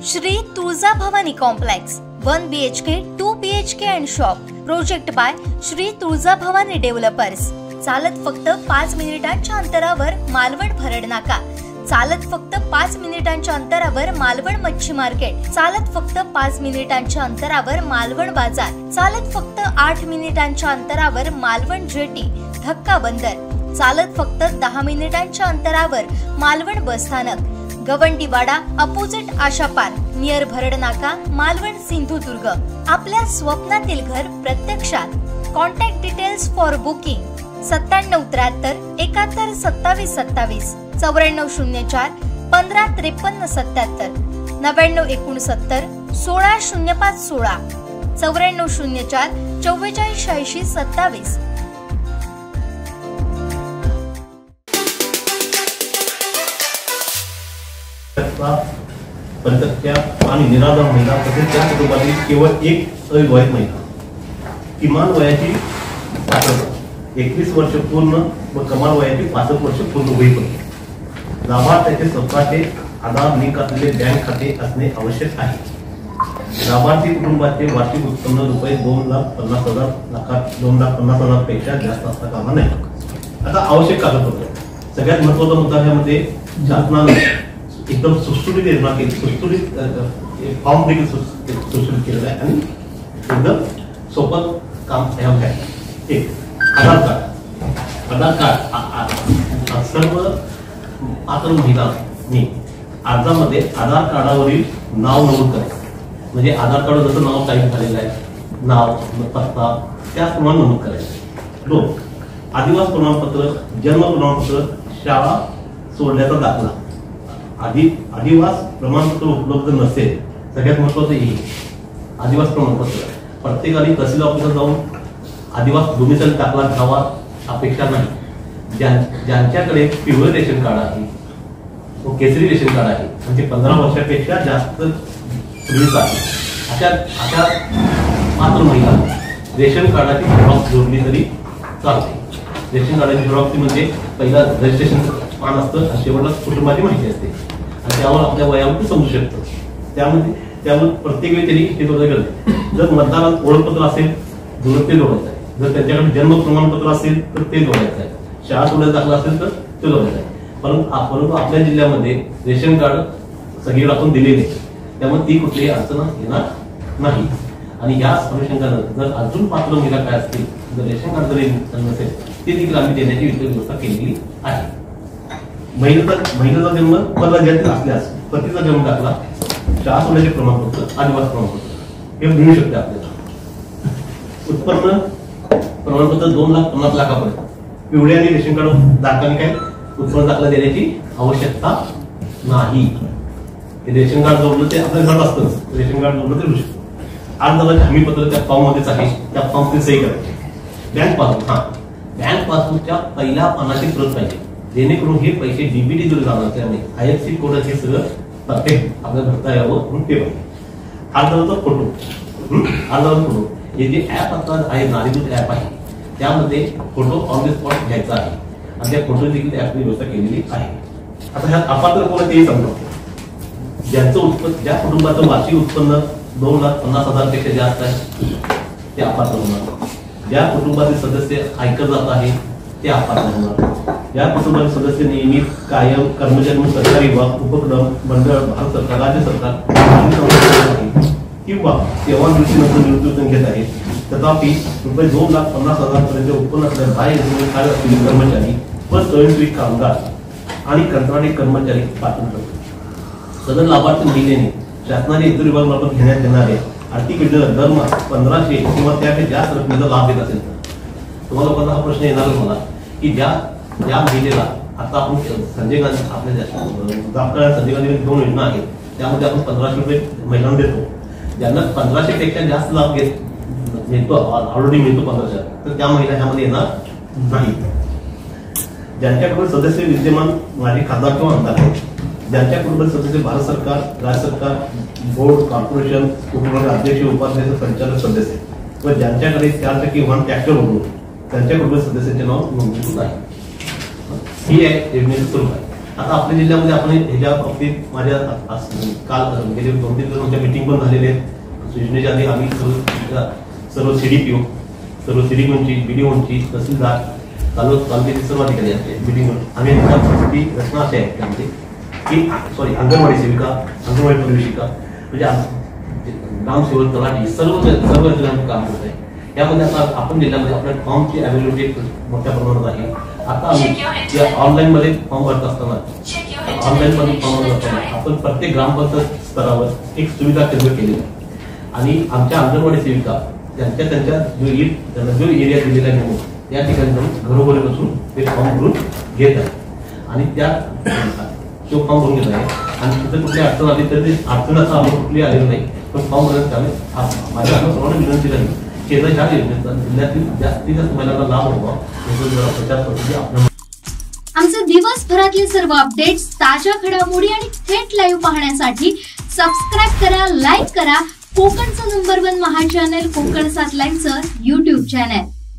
Shri Tuljabhavani complex 1 BHK 2 BHK and shop project by Shri Tuljabhavani developers. चालत फक्त 5 मिनिटांच्या अंतरावर मालवण भरड नाका, चालत फक्त 5 मिनिटांच्या अंतरावर मालवण मच्छी मार्केट, चालत फक्त 5 मिनिटांच्या अंतरावर मालवण बाजार, चालत फक्त 8 मिनिटांच्या अंतरावर मालवण जेटी धक्का बंदर, चालत फक्त 10 मिनिटांच्या अंतरावर मालवण बस स्थानक, गवंडीवाडा अपोजिट आशा पार्क नियर भरड नाका, मालवण सिंधुदुर्ग। आपल्या स्वप्नातील घर प्रत्यक्षात। Contact details for booking 9773 71 27 27, 9404 15 53 77, 9969 16 05 16, 9404 44 86 27। पंचक्या आणि निराधार महिला तसेच त्या कुटुंबातील केवळ एक अविवाहित महिला, किमान वयाची 21 वर्ष पूर्ण व कमाल वयाची 65 वर्ष पूर्ण होईपर्यंत लाभार्थ्याचे स्वतःचे आधार लिंक असलेले बँक खाते असणे आवश्यक आहे। लाभार्थी कुटुंबाचे वार्षिक उत्पन्न रुपये 2,50,000 पेक्षा जास्त असता कामा नये। आता आवश्यक कागदपत्र, सगळ्यात महत्त्वाचा मुद्दा यामध्ये शासनाने एकदम सुटसुटीत योजना केली, सुटसुटीत फॉर्म देखील सुटसुटीत केलेला आहे आणि एकदम सोपं काम आहे। एक आधार कार्ड सर्व पात्र महिलांनी अर्जामध्ये आधार कार्डावरील नाव नमूद करायचं, म्हणजे आधार कार्ड जसं नाव टाईप झालेलं आहे, नाव पत्ता त्याचप्रमाणे नमूद करायचं। 2 आदिवास प्रमाणपत्र, जन्म प्रमाणपत्र, शाळा सोडल्याचा दाखला। आदिवास प्रमाणपत्र उपलब्ध नसेल, सगळ्यात महत्वाचं हे आदिवास प्रमाणपत्र प्रत्येकाने तहसील ऑफिसला जाऊन आदिवास भूमीचा दाखला घ्यावा अपेक्षा नाही। ज्यांच्याकडे पिवळे रेशन कार्ड आहे व केसरी रेशन कार्ड आहे म्हणजे 15 वर्षापेक्षा जास्त पूर्वीचा आहे, अशा पात्र महिला रेशन कार्डाची झेरॉक्स जोडली तरी चालते। रेशन कार्डाची झेरॉक्स म्हणजे पहिला रजिस्ट्रेशन पान असतं, शेवटला कुटुंबाची माहिती असते आणि त्यावर आपल्या वयावरती समजू शकतं। त्यामुळे प्रत्येक वेळी त्यांनी हे जोडायला गरज। जर मतदार ओळखपत्र असेल तर ते जोडायचं आहे, जर त्यांच्याकडे जन्म प्रमाणपत्र असेल तर ते जोडायचं आहे, शाळा सोडण्याचा दाखला असेल तर ते जोडायचं आहे। परंतु आपल्या जिल्ह्यामध्ये रेशन कार्ड सगळीकडे आपण दिलेले नाही, त्यामुळे ती कुठलीही अडचण येणार नाही। आणि या अनुषंगाने जर अजून पात्र महिला काय असतील, जर रेशन कार्ड जरी नसेल ते देखील आम्ही देण्याची व्यवस्था केलेली आहे। महिलेचा जन्म परराज्यातील असल्यास पतीचा जन्म दाखला, शाळा सोडण्याचे प्रमाणपत्र, आदिवासी प्रमाणपत्र हे मिळू शकते आपल्याला। उत्पन्न प्रमाणपत्र 2,50,000 पिवळे आणि रेशन कार्ड धारकांनी काय उत्पन्न दाखला देण्याची आवश्यकता नाही। रेशन कार्ड जोडलं ते आपल्या घरात असतं, रेशन कार्ड जोडलं ते मिळू शकतं। 8,000 हमीपत्र त्या फॉर्म मध्येच आहे, त्या फॉर्मची सही करायची। बँक पासबुक, बँक पासबुकच्या पहिल्या पानाची प्रत पाहिजे, जेणेकरून हे पैसे डीबीटी जोडले जाणार त्यामुळे IFSC कोडाचे सगळं परफेक्ट आपल्याला भरता यावं म्हणून ते पाहिजे। 8,000चा फोटो, हे जे ऍप आता आहे नारीदूत ऍप आहे त्यामध्ये फोटो ऑन द स्पॉट घ्यायचा आहे आणि त्या फोटो देखील ऍपची व्यवस्था केलेली आहे। आता ह्यात अपात्र कोण तेही समजा, ज्यांचं उत्पन्न, ज्या कुटुंबाचं वार्षिक उत्पन्न 2,50,000 पेक्षा जास्त आहे ते अपात्र होणार। ज्या कुटुंबातील सदस्य आयकर जात आहे ते अपात्र होणार। या कुटुंबातील सदस्य नियमित कायम कर्मचारी म्हणून सरकारी विभाग, उपक्रम, मंडळ, भारत सरकार, राज्य सरकार किंवा सेवानिवृत्तीनंतर निवृत्ती घेत आहेत, तथापि रुपये 2,50,000 पर्यंत उत्पन्न असलेल्या बाह्य कार्य असलेले कर्मचारी व स्वयंसेवी कामगार आणि कंत्राटी कर्मचारी पात्र ठरतात। सदर लाभार्थी महिलेने शासनाने इतर विभागामार्फत घेण्यात येणारे आर्थिक योजनेचा दरमहा 1,500 किंवा त्यापेक्षा जास्त रकमेचा लाभ देत असेल तर तुम्हाला लोकांना हा प्रश्न येणारच मला की ज्या महिलेला आता आपण संजय गांधी आपल्या संजय गांधी 2 योजना आहेत त्यामध्ये आपण 1,500 रुपये महिलांना देतो। ज्यांना 1,500 पेक्षा जास्त लाभ मिळतो, ऑलरेडी मिळतो 1,500, तर त्या महिला ह्यामध्ये येणार नाही। ज्यांच्याकडे सदस्य विद्यमान माझे खासदार किंवा आमदार आहेत, ज्यांच्या कुटुंबातील सदस्य भारत सरकार, राज्य सरकार, बोर्ड, कॉर्पोरेशन, कुटुंबाचे अध्यक्ष, उपाध्यक्ष, संचालक सदस्य व ज्यांच्याकडे 4 वाहन ट्रॅक्टर होतो त्यांच्या कुटुंबातील सदस्यांचे नाव नोंदवलेलं आहे। ही आहे योजनेचं स्वरूप आहे। आता आपल्या जिल्ह्यामध्ये आपण ह्याच्या बाबतीत माझ्या काल गेले 2-3 दिवसांच्या मीटिंग पण झालेले आहेत. योजनेच्या आधी आम्ही सर्व CDPO, सर्व CDPOची, BDOची, तहसीलदार, तालुक्याचे सर्व अधिकारी असते मीटिंग आम्ही ती रचना अशी आहे त्यामध्ये की अंगणवाडी सेविका, अंगणवाडी परिवेशिका म्हणजे ग्रामसेवक, तलाठी सर्व काम होत आहे. यामध्ये आता आपण जिल्ह्यामध्ये आपल्या फॉर्मची अवेलेबिलिटी मोठ्या प्रमाणात आहे. आता आम्ही ऑनलाईन मध्ये फॉर्म भरत असताना ऑनलाईन मध्ये फॉर्म भरत असताना आपण प्रत्येक ग्रामपंचायत स्तरावर एक सुविधा केंद्र केलेलं आहे आणि आमच्या अंगणवाडी सेविका त्यांच्या जो एरिया दिलेला आहे त्या ठिकाणी जाऊन घरोघरी बसून ते फॉर्म भरून घेत आहे आणि त्या तो फॉर्म भरून घेत आहे. आणि तिथे कुठली अडचण आली तर अडचण असं आम्हाला कुठली आलेली नाही, पण फॉर्म भरण्यात आले. माझ्या सर्वांना विनंती झाली केंद्र ह्या योजनेचा जिल्ह्यातील जास्तीत जास्त महिलांना लाभ व्हावा प्रचार करतो. आमचे दिवसभरातले सर्व अपडेट्स, ताज्या घडामोडी आणि थेट लाईव्ह पाहण्यासाठी सबस्क्राईब करा, लाईक करा कोकणचं नंबर 1 महा चॅनल कोकण 7 लाईव्हचं YouTube चॅनल.